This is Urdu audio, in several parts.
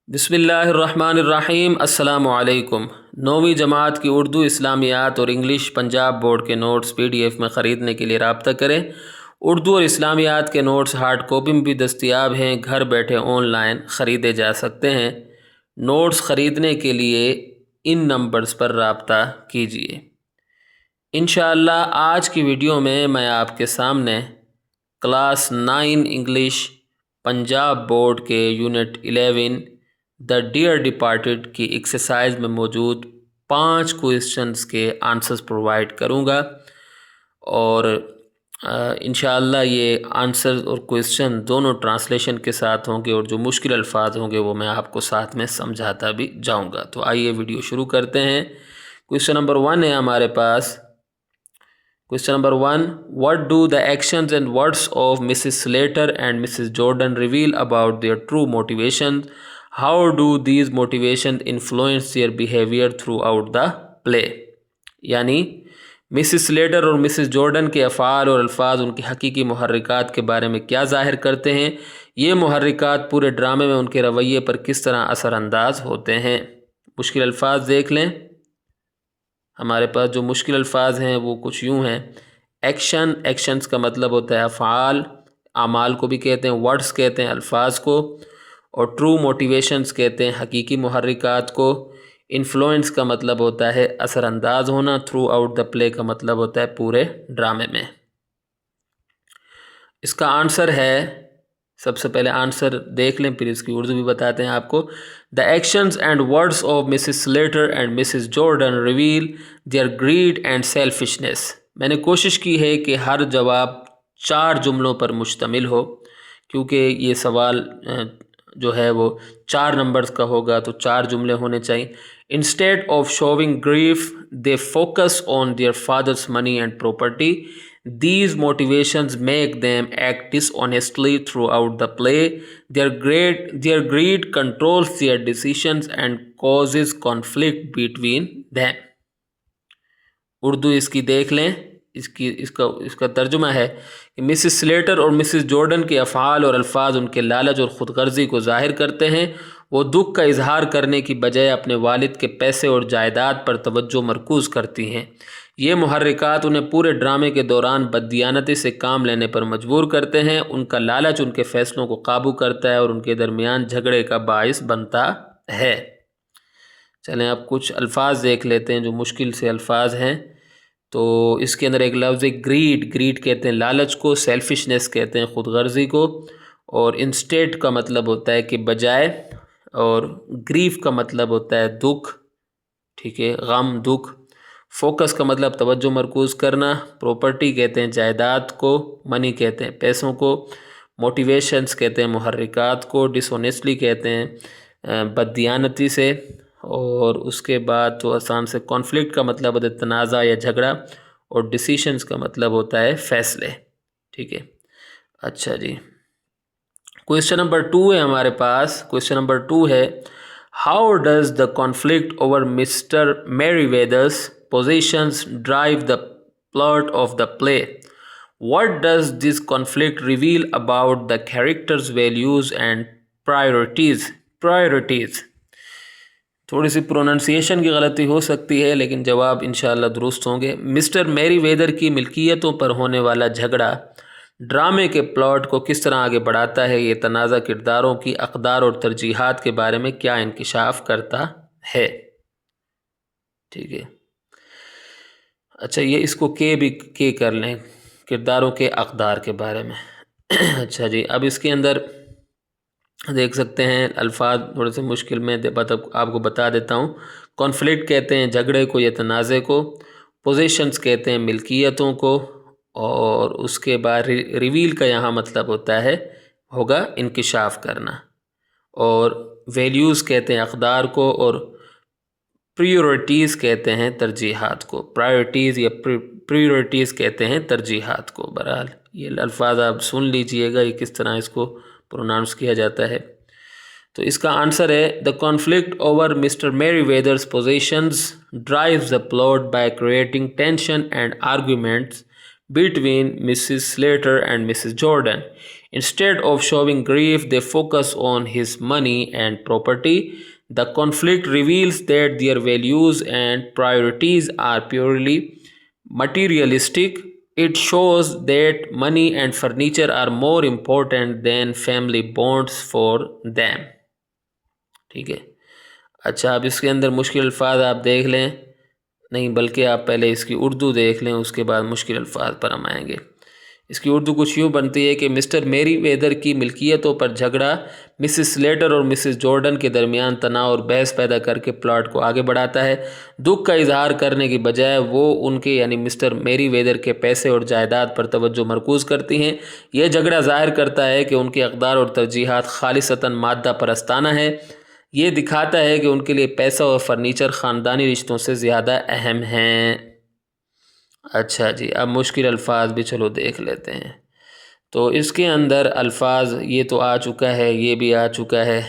بسم اللہ الرحمن الرحیم۔ السلام علیکم۔ 9ویں جماعت کی اردو اسلامیات اور انگلش پنجاب بورڈ کے نوٹس PDF میں خریدنے کے لیے رابطہ کریں۔ اردو اور اسلامیات کے نوٹس ہارڈ کاپی میں بھی دستیاب ہیں، گھر بیٹھے آن لائن خریدے جا سکتے ہیں۔ نوٹس خریدنے کے لیے ان نمبرز پر رابطہ کیجیے۔ انشاءاللہ آج کی ویڈیو میں آپ کے سامنے کلاس 9 انگلش پنجاب بورڈ کے یونٹ 11 دا ڈیئر ڈپارٹڈ کی ایکسرسائز میں موجود 5 کوئسچنز کے آنسرز پرووائڈ کروں گا، اور انشاءاللہ یہ آنسر اور کوئسچن دونوں ٹرانسلیشن کے ساتھ ہوں گے، اور جو مشکل الفاظ ہوں گے وہ میں آپ کو ساتھ میں سمجھاتا بھی جاؤں گا۔ تو آئیے ویڈیو شروع کرتے ہیں۔ کوئسچن نمبر 1 ہے ہمارے پاس۔ Question number 1، what do the actions and words of Mrs. Slater and Mrs. Jordan reveal about their true motivations? How do these motivations influence their behavior throughout the play؟ یعنی مسز سلیٹر اور مسز جارڈن کے افعال اور الفاظ ان کے حقیقی محرکات کے بارے میں کیا ظاہر کرتے ہیں؟ یہ محرکات پورے ڈرامے میں ان کے رویے پر کس طرح اثر انداز ہوتے ہیں؟ مشکل الفاظ دیکھ لیں۔ ہمارے پاس جو مشکل الفاظ ہیں وہ کچھ یوں ہیں۔ ایکشنز کا مطلب ہوتا ہے افعال، اعمال کو بھی کہتے ہیں، ورڈز کہتے ہیں الفاظ کو، اور ٹرو موٹیویشنز کہتے ہیں حقیقی محرکات کو۔ انفلوئنس کا مطلب ہوتا ہے اثر انداز ہونا، تھرو آؤٹ دا پلے کا مطلب ہوتا ہے پورے ڈرامے میں۔ اس کا آنسر ہے، سب سے پہلے آنسر دیکھ لیں پھر اس کی اردو بھی بتاتے ہیں آپ کو۔ The actions and words of Mrs Slater and Mrs Jordan reveal their greed and selfishness. میں نے کوشش کی ہے کہ ہر جواب 4 جملوں پر مشتمل ہو، کیونکہ یہ سوال جو ہے وہ 4 نمبرز کا ہوگا تو 4 جملے ہونے چاہیے۔ Instead of showing grief they focus on their father's money and property. These motivations make them act dishonestly throughout the play. Their greed controls their decisions and causes conflict between them۔ Urdu اس کی دیکھ لیں۔ اس کا ترجمہ ہے کہ مسز سلیٹر اور مسز جارڈن کے افعال اور الفاظ ان کے لالچ اور خود غرضی کو ظاہر کرتے ہیں۔ وہ دکھ کا اظہار کرنے کی بجائے اپنے والد کے پیسے اور جائیداد پر توجہ مرکوز کرتی ہیں۔ یہ محرکات انہیں پورے ڈرامے کے دوران بددیانتی سے کام لینے پر مجبور کرتے ہیں۔ ان کا لالچ ان کے فیصلوں کو قابو کرتا ہے اور ان کے درمیان جھگڑے کا باعث بنتا ہے۔ چلیں اب کچھ الفاظ دیکھ لیتے ہیں جو مشکل سے الفاظ ہیں۔ تو اس کے اندر ایک لفظ ہے گریڈ کہتے ہیں لالچ کو، سیلفشنس کہتے ہیں خود غرضی کو، اور انسٹیٹ کا مطلب ہوتا ہے کہ بجائے، اور گریف کا مطلب ہوتا ہے دکھ، ٹھیک ہے، غم، دکھ۔ فوکس کا مطلب توجہ مرکوز کرنا، پراپرٹی کہتے ہیں جائیداد کو، منی کہتے ہیں پیسوں کو، موٹیویشنز کہتے ہیں محرکات کو، ڈس آنیسٹلی کہتے ہیں بددیانتی سے، اور اس کے بعد تو آسان سے کانفلکٹ کا مطلب ہوتا ہے تنازع یا جھگڑا، اور ڈیسیشنز کا مطلب ہوتا ہے فیصلے، ٹھیک ہے۔ اچھا جی، کوئسچن نمبر 2 ہے ہمارے پاس۔ کوئسچن نمبر 2 ہے، how does the conflict over Mr Merryweather's positions drive the plot of the play? What does this conflict reveal about the characters values and priorities? تھوڑی سی پروننسیشن کی غلطی ہو سکتی ہے لیکن جواب انشاءاللہ درست ہوں گے۔ مسٹر میری ویدر کی ملکیتوں پر ہونے والا جھگڑا ڈرامے کے پلاٹ کو کس طرح آگے بڑھاتا ہے؟ یہ تنازع کرداروں کی اقدار اور ترجیحات کے بارے میں کیا انکشاف کرتا ہے؟ ٹھیک ہے، اچھا یہ اس کو کے کر لیں، کرداروں کے اقدار کے بارے میں۔ اچھا جی، اب اس کے اندر دیکھ سکتے ہیں الفاظ تھوڑے سے مشکل میں آپ کو بتا دیتا ہوں۔ کانفلکٹ کہتے ہیں جھگڑے کو یا تنازع کو، پوزیشنز کہتے ہیں ملکیتوں کو، اور اس کے بعد ریویل کا یہاں مطلب ہوگا انکشاف کرنا، اور ویلیوز کہتے ہیں اقدار کو، اور پریورٹیز کہتے ہیں ترجیحات کو۔ پرائرٹیز یا پریورٹیز کہتے ہیں ترجیحات کو۔ بہرحال یہ الفاظ آپ سن لیجئے گا یہ کس طرح اس کو پروناؤنس کیا جاتا ہے۔ تو اس کا آنسر ہے، دا conflict over Mr Merryweather's positions drives the plot by creating tension and arguments between Mrs. Slater and Mrs. Jordan. Instead of showing grief, they focus on his money and property. The conflict reveals that their values and priorities are purely materialistic. It shows that money and furniture are more important than family bonds for them. ٹھیک ہے. اچھا اب اس کے اندر مشکل الفاظ آپ دیکھ لیں، نہیں بلکہ آپ پہلے اس کی اردو دیکھ لیں، اس کے بعد مشکل الفاظ پر ہم آئیں گے. اس کی اردو کچھ یوں بنتی ہے کہ مسٹر میری ویدر کی ملکیتوں پر جھگڑا مسز سلیٹر اور مسز جارڈن کے درمیان تناؤ اور بحث پیدا کر کے پلاٹ کو آگے بڑھاتا ہے. دکھ کا اظہار کرنے کی بجائے وہ ان کے یعنی مسٹر میری ویدر کے پیسے اور جائیداد پر توجہ مرکوز کرتی ہیں. یہ جھگڑا ظاہر کرتا ہے کہ ان کے اقدار اور ترجیحات خالصتاً مادہ پرستانہ ہے. یہ دکھاتا ہے کہ ان کے لیے پیسہ اور فرنیچر خاندانی رشتوں سے زیادہ اہم ہیں. اچھا جی اب مشکل الفاظ بھی چلو دیکھ لیتے ہیں. تو اس کے اندر الفاظ یہ تو آ چکا ہے، یہ بھی آ چکا ہے.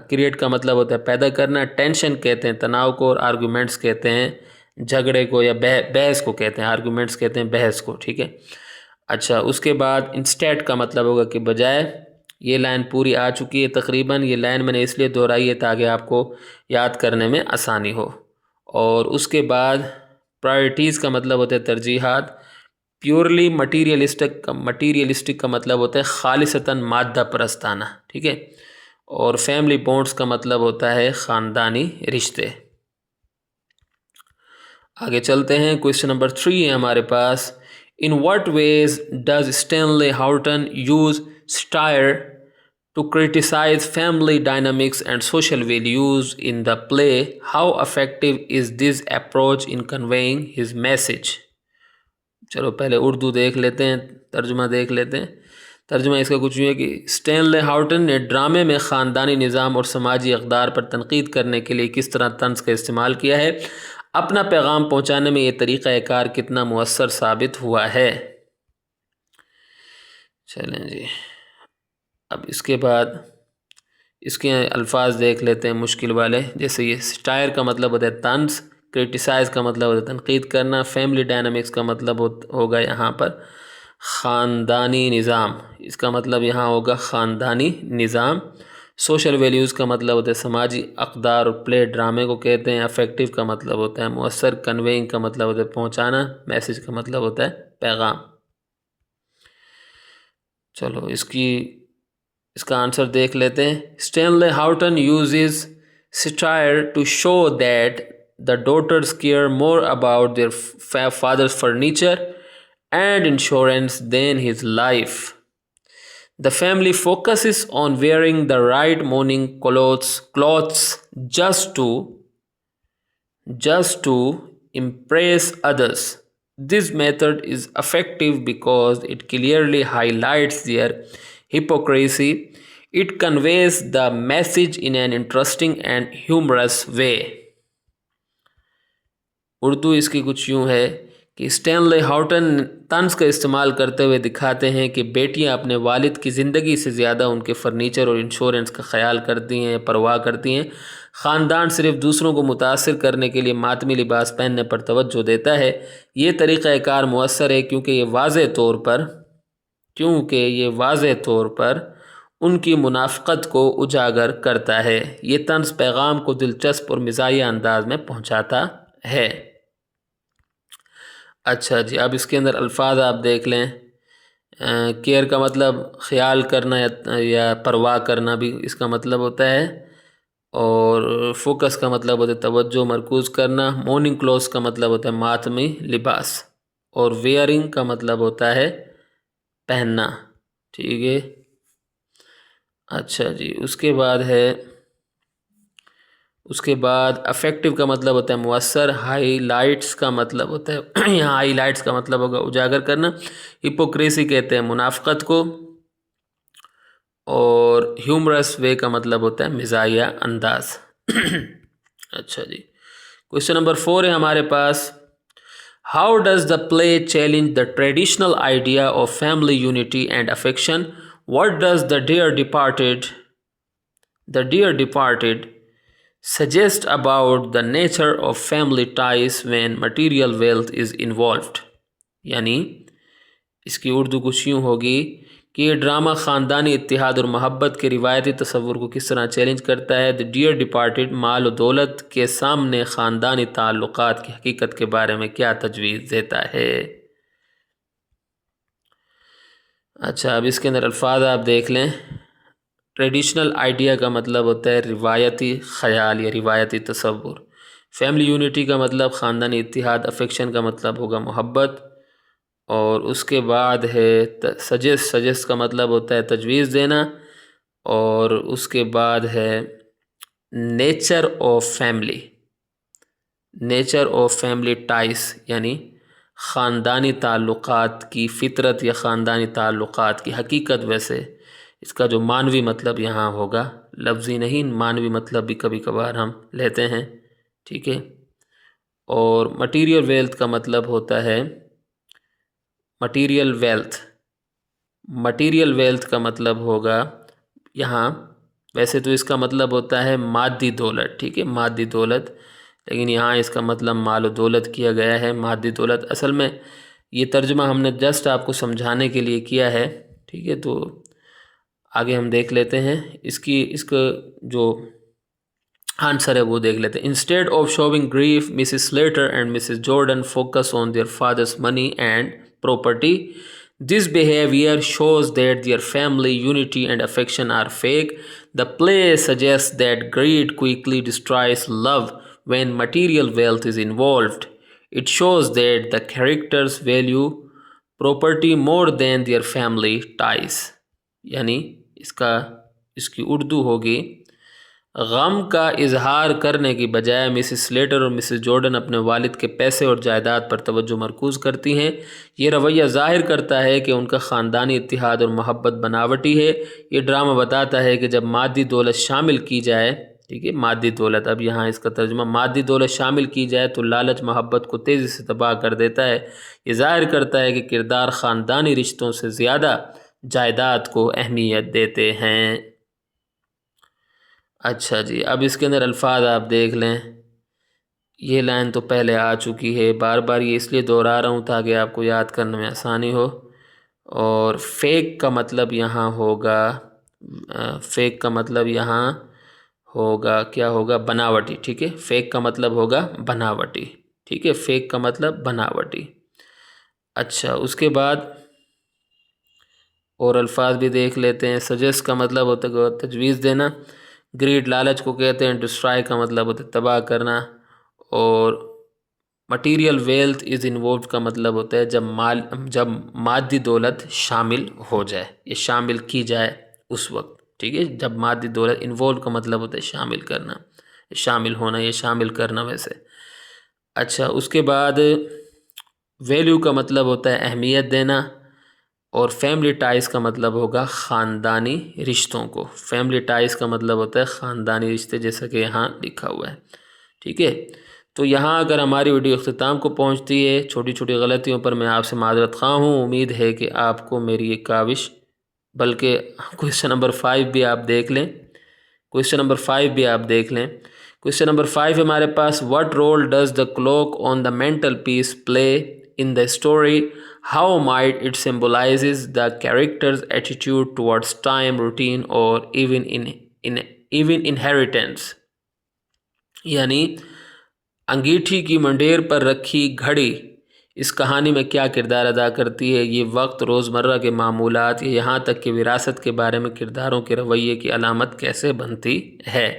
کریٹ کا مطلب ہوتا ہے پیدا کرنا، ٹینشن کہتے ہیں تناؤ کو، اور آرگومنٹس کہتے ہیں جھگڑے کو یا بحث کو کہتے ہیں، آرگومنٹس کہتے ہیں بحث کو. ٹھیک ہے. اچھا اس کے بعد انسٹیٹ کا مطلب ہوگا کہ بجائے. یہ لائن پوری آ چکی ہے تقریباً. یہ لائن میں نے اس لیے دہرائی ہے تاکہ آپ کو یاد کرنے میں آسانی ہو. اور اس کے بعد پرائرٹیز کا مطلب ہوتا ہے ترجیحات. پیورلی مٹیریلسٹک کا مطلب ہوتا ہے خالصتاً مادہ پرستانہ. ٹھیک ہے. اور فیملی بونڈز کا مطلب ہوتا ہے خاندانی رشتے. آگے چلتے ہیں. کویشچن نمبر 3 ہے ہمارے پاس. In what ways does Stanley Houghton use satire to criticize family dynamics and social values in the play? How effective is this approach in conveying his message? چلو پہلے اردو دیکھ لیتے ہیں، ترجمہ دیکھ لیتے ہیں. ترجمہ اس کا کچھ یوں ہے کہ اسٹینلے ہاؤٹن نے ڈرامے میں خاندانی نظام اور سماجی اقدار پر تنقید کرنے کے لیے کس طرح طنز کا استعمال کیا ہے. اپنا پیغام پہنچانے میں یہ طریقہ کار کتنا مؤثر ثابت ہوا ہے. چلیں جی اب اس کے بعد اس کے الفاظ دیکھ لیتے ہیں مشکل والے. جیسے یہ سٹائر کا مطلب ہوتا ہے طنز، کرٹیسائز کا مطلب ہوتا ہے تنقید کرنا، فیملی ڈائنامکس کا مطلب ہوگا یہاں پر خاندانی نظام، اس کا مطلب یہاں ہوگا خاندانی نظام. سوشل ویلیوز کا مطلب ہوتا ہے سماجی اقدار اور پلے ڈرامے کو کہتے ہیں. افیکٹو کا مطلب ہوتا ہے مؤثر. کنویئنگ کا مطلب ہوتا ہے پہنچانا. میسج کا مطلب ہوتا ہے پیغام. چلو اس کا آنسر دیکھ لیتے ہیں. Stanley Houghton uses satire to show that the daughters care more about their father's furniture and insurance than his life. The family focuses on wearing the right mourning clothes just to impress others. This method is effective because it clearly highlights their hypocrisy. It conveys the message in an interesting and humorous way. Urdu اس کی کچھ یوں ہے کہ اسٹینلے ہاؤٹن طنز کا استعمال کرتے ہوئے دکھاتے ہیں کہ بیٹیاں اپنے والد کی زندگی سے زیادہ ان کے فرنیچر اور انشورنس کا خیال کرتی ہیں، پرواہ کرتی ہیں. خاندان صرف دوسروں کو متاثر کرنے کے لیے ماتمی لباس پہننے پر توجہ دیتا ہے. یہ طریقہ کار مؤثر ہے کیونکہ یہ واضح طور پر ان کی منافقت کو اجاگر کرتا ہے. یہ طنز پیغام کو دلچسپ اور مزاحیہ انداز میں پہنچاتا ہے. اچھا جی اب اس کے اندر الفاظ آپ دیکھ لیں. کیئر کا مطلب خیال کرنا یا پرواہ کرنا بھی اس کا مطلب ہوتا ہے. اور فوکس کا مطلب ہوتا ہے توجہ مرکوز کرنا. مورننگ کلوتھس کا مطلب ہوتا ہے ماتمی لباس. اور ویئرنگ کا مطلب ہوتا ہے پہننا. ٹھیک ہے. اچھا جی اس کے بعد افیکٹو کا مطلب ہوتا ہے مؤثر. ہائی لائٹس کا مطلب ہوتا ہے یہاں ہائی لائٹس کا مطلب ہوگا اجاگر کرنا. ہپوکریسی کہتے ہیں منافقت کو. اور ہیومرس وے کا مطلب ہوتا ہے مزاحیہ انداز. اچھا جی کویشچن نمبر 4 ہے ہمارے پاس. How does the play challenge the traditional idea of family unity and affection? What does the dear departed suggest about the nature of family ties when material wealth is involved؟ یعنی اس کی اردو کچھ یوں ہوگی کہ یہ ڈرامہ خاندانی اتحاد اور محبت کے روایتی تصور کو کس طرح چیلنج کرتا ہے. دی ڈیئر ڈپارٹڈ مال و دولت کے سامنے خاندانی تعلقات کی حقیقت کے بارے میں کیا تجویز دیتا ہے. اچھا، اب اس کے اندر الفاظ آپ دیکھ لیں. ٹریڈیشنل آئیڈیا کا مطلب ہوتا ہے روایتی خیال یا روایتی تصور. فیملی یونٹی کا مطلب خاندانی اتحاد. افیکشن کا مطلب ہوگا محبت. اور اس کے بعد ہے سجیسٹ کا مطلب ہوتا ہے تجویز دینا. اور اس کے بعد ہے nature of family. Nature of family ties یعنی خاندانی تعلقات کی فطرت یا خاندانی تعلقات کی حقیقت. ویسے اس کا جو معنوی مطلب یہاں ہوگا، لفظی نہیں، معنوی مطلب بھی کبھی کبھار ہم لیتے ہیں. ٹھیک ہے. اور مٹیریل ویلتھ کا مطلب ہوتا ہے مٹیریل ویلتھ. مٹیریل ویلتھ کا مطلب ہوگا یہاں، ویسے تو اس کا مطلب ہوتا ہے مادی دولت. ٹھیک ہے، مادی دولت، لیکن یہاں اس کا مطلب مال و دولت کیا گیا ہے. مادی دولت اصل میں یہ ترجمہ ہم نے جسٹ آپ کو سمجھانے کے لیے کیا ہے. ٹھیک ہے، تو آگے ہم دیکھ لیتے ہیں اس کا جو آنسر ہے وہ دیکھ لیتے ہیں. Instead of showing grief Mrs Slater and Mrs Jordan focus on their father's money and property. This behavior shows that their family unity and affection are fake. The play suggests that greed quickly destroys love when material wealth is involved. It shows that the characters value property more than their family ties. یعنی اس کی اردو ہوگی، غم کا اظہار کرنے کی بجائے مسز سلیٹر اور مسز جارڈن اپنے والد کے پیسے اور جائیداد پر توجہ مرکوز کرتی ہیں. یہ رویہ ظاہر کرتا ہے کہ ان کا خاندانی اتحاد اور محبت بناوٹی ہے. یہ ڈرامہ بتاتا ہے کہ جب مادی دولت شامل کی جائے، ٹھیک ہے، مادی دولت، اب یہاں اس کا ترجمہ، مادی دولت شامل کی جائے تو لالچ محبت کو تیزی سے تباہ کر دیتا ہے. یہ ظاہر کرتا ہے کہ کردار خاندانی رشتوں سے زیادہ جائیداد کو اہمیت دیتے ہیں. اچھا جی، اب اس کے اندر الفاظ آپ دیکھ لیں. یہ لائن تو پہلے آ چکی ہے، بار بار یہ اس لیے دہرا رہا ہوں تاکہ آپ کو یاد کرنے میں آسانی ہو. اور فیک کا مطلب یہاں ہوگا، فیک کا مطلب یہاں ہوگا، کیا ہوگا؟ بناوٹی. ٹھیک ہے، فیک کا مطلب ہوگا بناوٹی. ٹھیک ہے، فیک کا مطلب بناوٹی. اچھا، اس کے بعد اور الفاظ بھی دیکھ لیتے ہیں. سجیسٹ کا مطلب ہوتا ہے تجویز دینا. گریڈ لالچ کو کہتے ہیں. ڈسٹرائے کا مطلب ہوتا ہے تباہ کرنا. اور مٹیریل ویلتھ از انوولوڈ کا مطلب ہوتا ہے جب مادی دولت شامل ہو جائے یا شامل کی جائے اس وقت. ٹھیک ہے، جب مادی دولت، انوولو کا مطلب ہوتا ہے شامل کرنا، شامل ہونا یا شامل کرنا ویسے. اچھا، اس کے بعد ویلیو کا مطلب ہوتا ہے اہمیت دینا. اور فیملی ٹائز کا مطلب ہوگا خاندانی رشتوں کو. فیملی ٹائز کا مطلب ہوتا ہے خاندانی رشتے، جیسا کہ یہاں لکھا ہوا ہے. ٹھیک ہے، تو یہاں اگر ہماری ویڈیو اختتام کو پہنچتی ہے، چھوٹی چھوٹی غلطیوں پر میں آپ سے معذرت خواہ ہوں. امید ہے کہ آپ کو میری یہ کاوش، بلکہ کویشچن نمبر 5 بھی آپ دیکھ لیں. کویشچن نمبر 5 بھی آپ دیکھ لیں. کویشچن نمبر 5 ہمارے پاس، what role does the clock on the mantelpiece play in the story? How might it symbolizes the character's attitude towards time, routine, or even inheritance? یعنی انگیٹھی کی منڈیر پر رکھی گھڑی اس کہانی میں کیا کردار ادا کرتی ہے؟ یہ وقت، روزمرہ کے معمولات، یا یہاں تک کہ وراثت کے بارے میں کرداروں کے رویے کی علامت کیسے بنتی ہے؟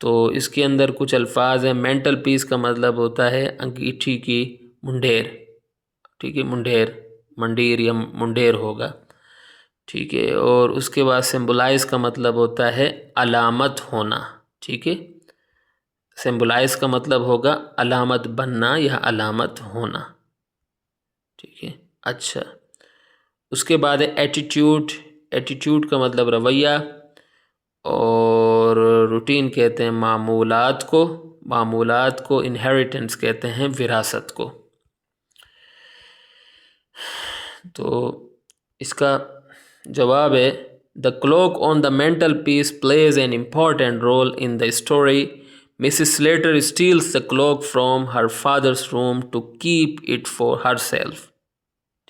تو اس کے اندر کچھ الفاظ ہیں. مینٹل پیس کا مطلب ہوتا ہے انگیٹھی کی منڈیر. ٹھیک ہے، منڈیر یا منڈیر ہوگا. ٹھیک ہے، اور اس کے بعد سمبلائز کا مطلب ہوتا ہے علامت ہونا. ٹھیک ہے، سمبلائز کا مطلب ہوگا علامت بننا یا علامت ہونا. ٹھیک ہے. اچھا، اس کے بعد ہے ایٹیٹیوڈ. ایٹیٹیوڈ کا مطلب رویہ. اور روٹین کہتے ہیں معمولات کو. معمولات کو انہیریٹنس کہتے ہیں وراثت کو. تو اس کا جواب ہے، the clock on the mantelpiece plays an important role in the story. Mrs Slater steals the clock from her father's room to keep it for herself.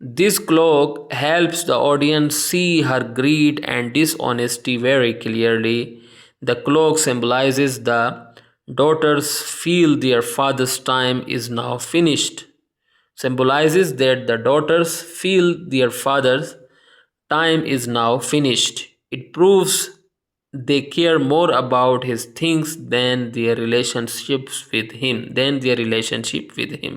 This clock helps the audience see her greed and dishonesty very clearly. The clock symbolizes the daughters feel their father's time is now finished. Symbolizes that the daughters feel their father's time is now finished. It proves they care more about his things than their relationships with him.